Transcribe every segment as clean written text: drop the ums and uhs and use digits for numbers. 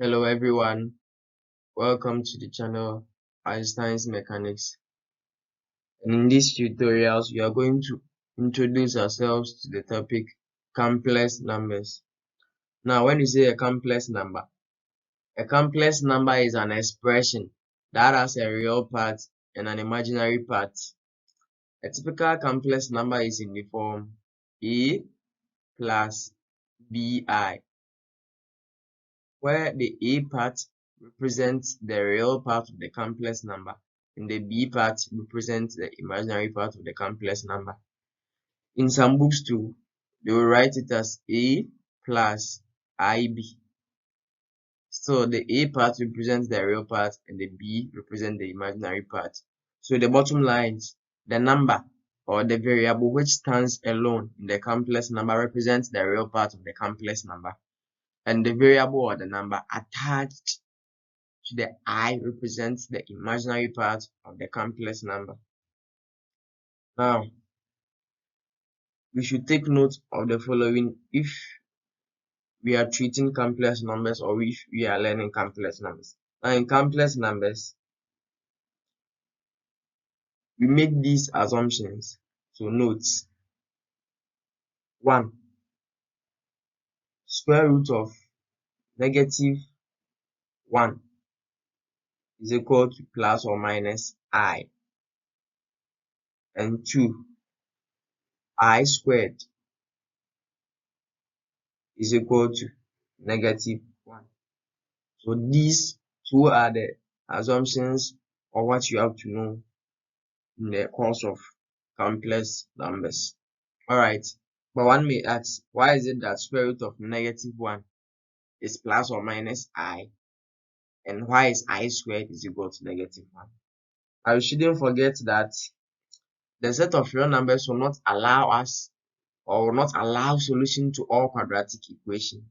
Hello everyone, welcome to the channel Einstein's Mechanics. And in these tutorials, we are going to introduce ourselves to the topic complex numbers. Now, when you say a complex number is an expression that has a real part and an imaginary part. A typical complex number is in the form A plus BI, where the A part represents the real part of the complex number and the B part represents the imaginary part of the complex number. In some books too, they will write it as A plus IB. So the A part represents the real part and the B represents the imaginary part. So the bottom lines, the number or the variable which stands alone in the complex number represents the real part of the complex number, and the variable or the number attached to the I represents the imaginary part of the complex number. Now, we should take note of the following if we are treating complex numbers or if we are learning complex numbers. Now, in complex numbers, we make these assumptions. So note 1, square root of negative 1 is equal to plus or minus I, and 2, I squared is equal to negative 1. So these two are the assumptions or what you have to know in the course of complex numbers. Alright, but one may ask, why is it that square root of negative 1 is plus or minus I, and why is I squared is equal to negative 1? Now you shouldn't forget that the set of real numbers will not allow us or will not allow solution to all quadratic equations,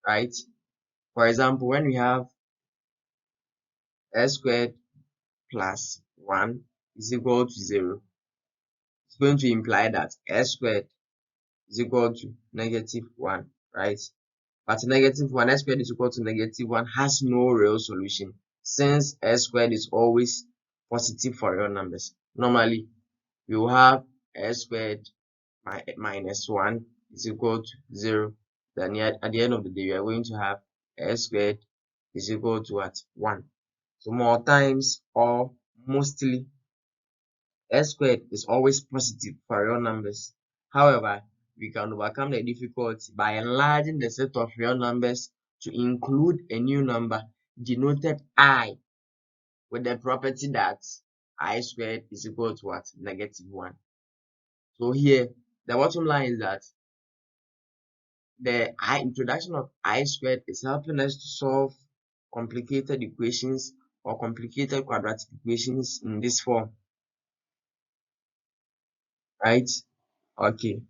right? For example, when we have s squared plus 1 is equal to 0, it's going to imply that s squared is equal to negative 1, right? But negative 1, s squared is equal to negative 1 has no real solution, since s squared is always positive for real numbers. Normally, we will have s squared minus 1 is equal to 0. Then at the end of the day, we are going to have s squared is equal to what? 1. So more times or mostly, s squared is always positive for real numbers. However, we can overcome the difficulty by enlarging the set of real numbers to include a new number denoted I, with the property that I squared is equal to what? Negative 1. So here, the bottom line is that the introduction of I squared is helping us to solve complicated equations or complicated quadratic equations in this form, right? Okay,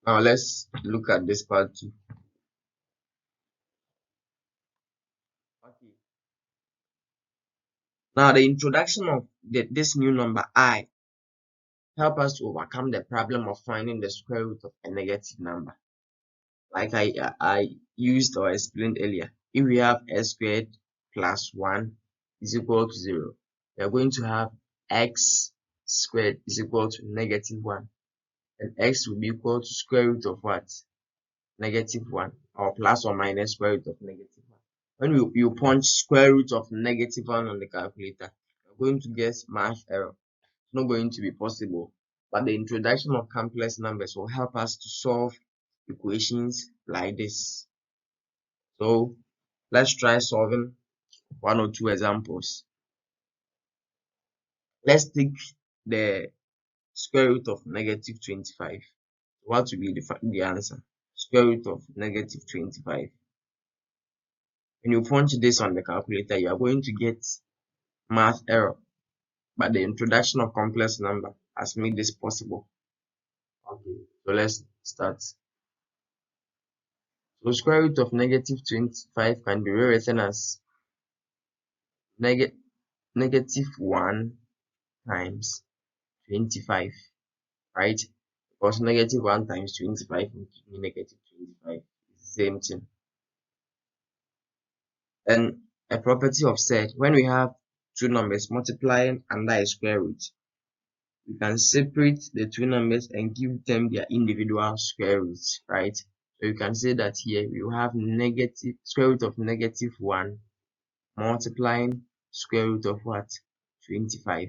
now let's look at this part too. Okay, now the introduction of this new number I help us to overcome the problem of finding the square root of a negative number, like I used or explained earlier. If we have s squared plus 1 is equal to 0, we are going to have x squared is equal to negative 1, and x will be equal to square root of what? Negative 1, or plus or minus square root of negative 1. When you punch square root of negative 1 on the calculator, you're going to get math error. It's not going to be possible. But the introduction of complex numbers will help us to solve equations like this. So let's try solving one or two examples. Let's take the square root of negative 25. What will be the answer? Square root of negative 25. When you punch this on the calculator, you are going to get math error. But the introduction of complex number has made this possible. Okay, so let's start. So square root of negative 25 can be rewritten as negative 1 times 25, right? Because negative 1 times 25 will give me negative 25. It's the same thing. And a property of set, when we have two numbers multiplying under a square root, we can separate the two numbers and give them their individual square roots, right? So you can say that here we will have negative square root of -1 multiplying square root of what? 25.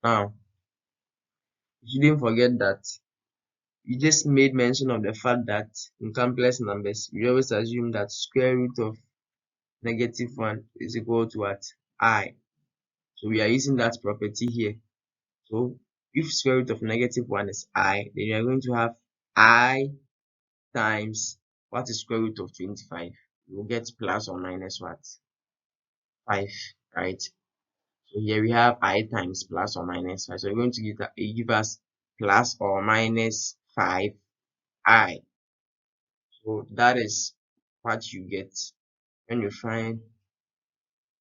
Now, you shouldn't forget that you just made mention of the fact that in complex numbers, we always assume that square root of -1 is equal to what? I. So we are using that property here. So if square root of -1 is I, then you are going to have I times what is square root of 25? You will get plus or minus what? 5, right? So here we have I times plus or minus 5. So we're going to give us plus or minus 5I. So that is what you get when you find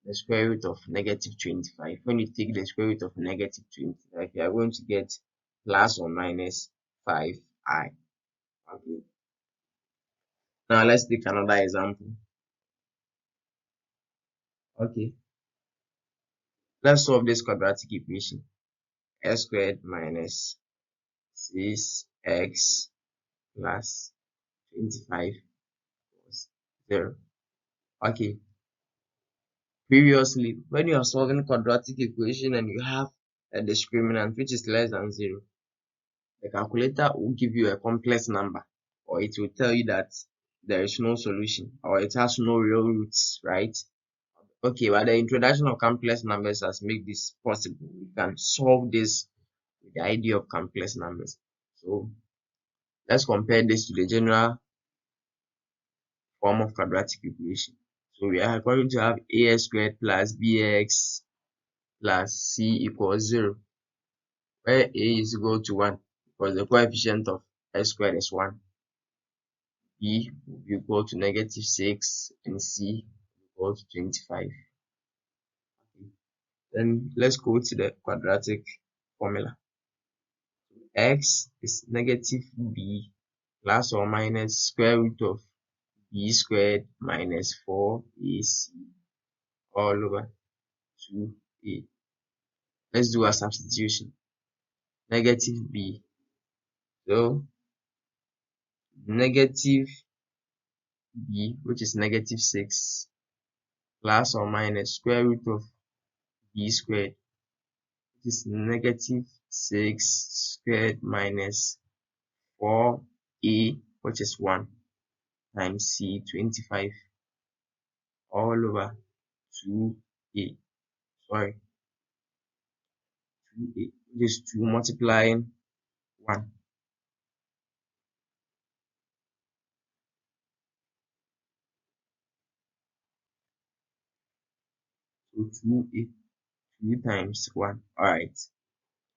the square root of -25. When you take the square root of -25, you are going to get plus or minus 5I. Okay. Now let's take another example. Okay. Let's solve this quadratic equation. X squared minus 6x plus 25 equals 0. Okay. Previously, when you are solving quadratic equation and you have a discriminant which is less than 0, the calculator will give you a complex number, or it will tell you that there is no solution, or it has no real roots, right? Okay, but the introduction of complex numbers has made this possible. We can solve this with the idea of complex numbers. So let's compare this to the general form of quadratic equation. So we are going to have ax squared plus bx plus c equals 0, where a is equal to 1 because the coefficient of x squared is 1. B will be equal to -6 and C equal to 25. Okay. Then let's go to the quadratic formula. X is -b plus or minus square root of b squared minus 4ac all over 2a. Let's do a substitution. -b. So negative b, which is -6, plus or minus square root of b squared, which is -6 squared minus 4a, which is 1, times c, 25, all over 2a. Sorry, 2a, which is 2 multiplying 1. So 2a, 2 times 1. Alright.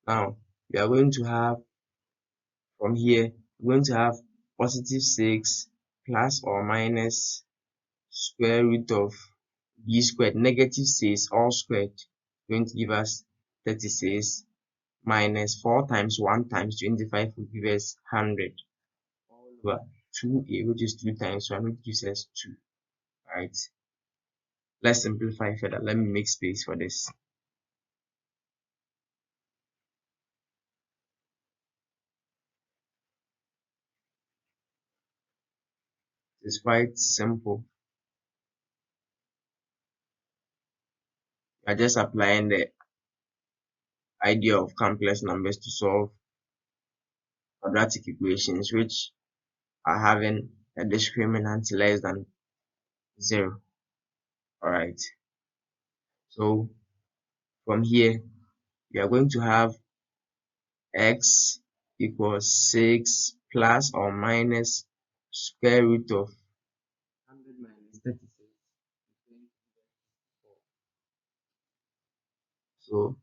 Now, we are going to have, from here, we're going to have positive 6 plus or minus square root of b squared, -6 all squared, going to give us 36, minus 4 times 1 times 25 will give us 100, all over 2a, which is 2 times 1, which gives us 2. Alright, let's simplify further. Let me make space for this. It's quite simple. We are just applying the idea of complex numbers to solve quadratic equations which are having a discriminant less than 0. Alright, so from here we are going to have x equals 6 plus or minus square root of 100 minus 36. So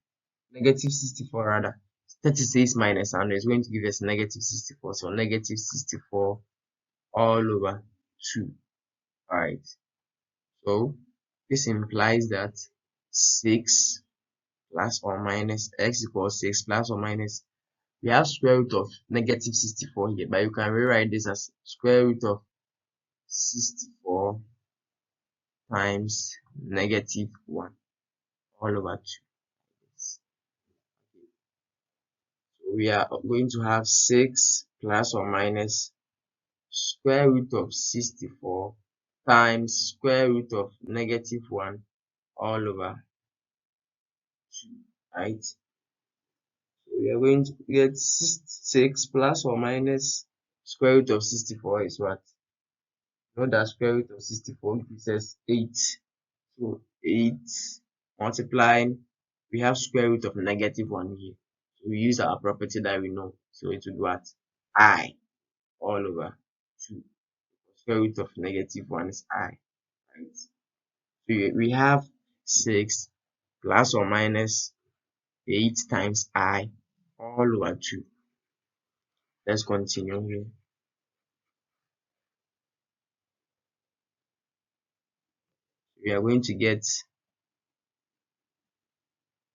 -64 rather. 36 minus 100 is going to give us -64. So -64 all over 2. Alright. So this implies that 6 plus or minus x equals 6 plus or minus, we have square root of -64 here, but you can rewrite this as square root of 64 times -1 all over 2. So we are going to have 6 plus or minus square root of 64 times square root of -1 all over 2, right? So we are going to get 6 plus or minus square root of 64 is what? Know that square root of 64 gives us 8. So 8 multiplying, we have square root of -1 here. So we use our property that we know. So it would be what? I all over 2. Square root of -1 is I, right? So we have 6 plus or minus 8 times I all over 2. Let's continue here. We are going to get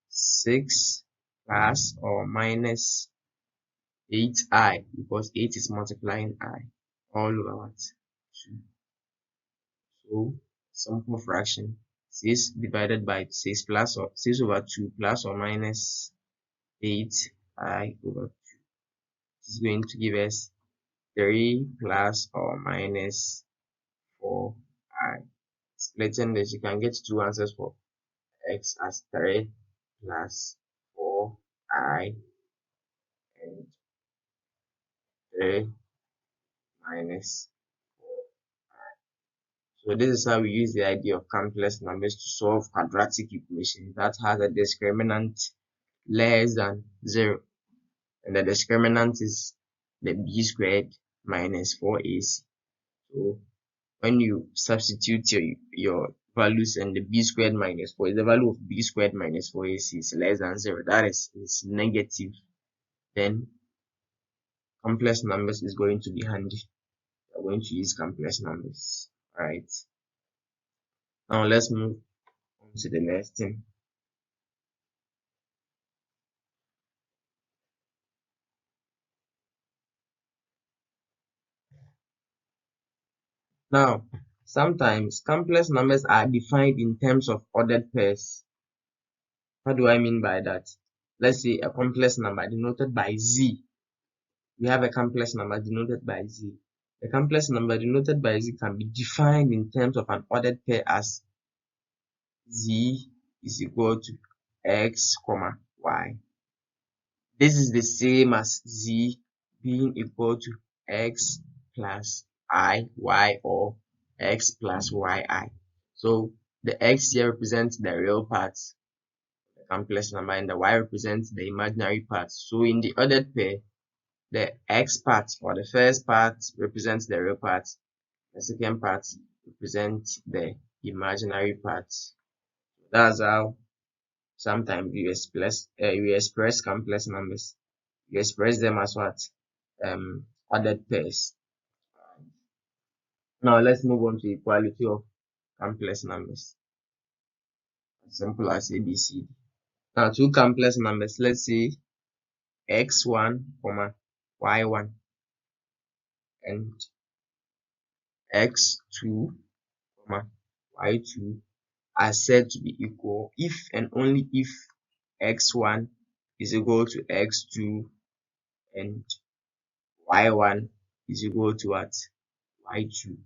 6 plus or minus 8i, because 8 is multiplying I all over what? 2. So simple fraction, 6 divided by 6 plus or 6 over 2 plus or minus 8i over 2 is going to give us 3 plus or minus 4i. Splitting this, you can get two answers for x as 3 plus 4i and 3 minus 4. So this is how we use the idea of complex numbers to solve quadratic equations that has a discriminant less than 0, and the discriminant is the b squared minus 4ac. So when you substitute your values, and the b squared minus 4 is the value of b squared minus 4ac is less than 0, that is negative, then complex numbers is going to be handy. We're going to use complex numbers. Alright, now let's move on to the next thing. Now, sometimes complex numbers are defined in terms of ordered pairs. What do I mean by that? Let's say a complex number denoted by z. We have a complex number denoted by z. The complex number denoted by z can be defined in terms of an ordered pair as z is equal to x, y. This is the same as z being equal to x plus I, y, or x plus yi. So the x here represents the real part, the complex number, and the y represents the imaginary part. So in the ordered pair, the x part or the first part represents the real part, the second part represents the imaginary part. That's how sometimes we express complex numbers. You express them as what? Ordered pairs. Now let's move on to equality of complex numbers. As simple as ABCD. Now two complex numbers, let's say x1, y1 and x2, y2 are said to be equal if and only if x1 is equal to x2 and y1 is equal to what? Y2.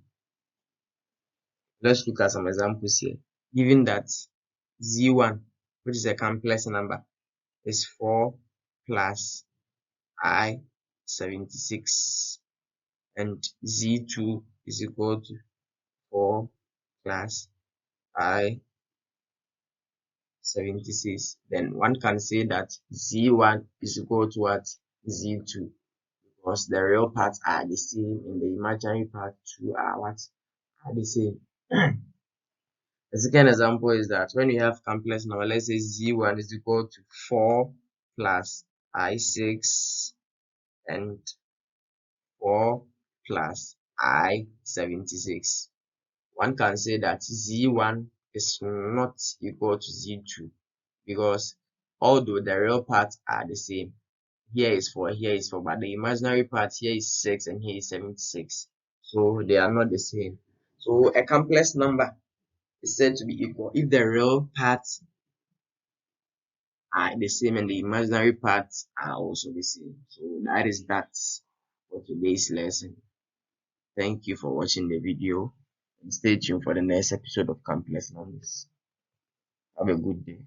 Let's look at some examples here. Given that z1, which is a complex number, is 4 plus I 76, and z2 is equal to 4 plus I 76, then one can say that z1 is equal to what? Z2, because the real parts are the same and the imaginary part too are what? Are the same. The second example is that when you have complex number, let's say z1 is equal to 4 plus I6 and 4 plus I76. One can say that z1 is not equal to z2, because although the real parts are the same, here is 4, here is 4, but the imaginary part here is 6 and here is 76. So they are not the same. So a complex number is said to be equal if the real parts are the same and the imaginary parts are also the same. So that is that for today's lesson. Thank you for watching the video and stay tuned for the next episode of Complex Numbers. Have a good day.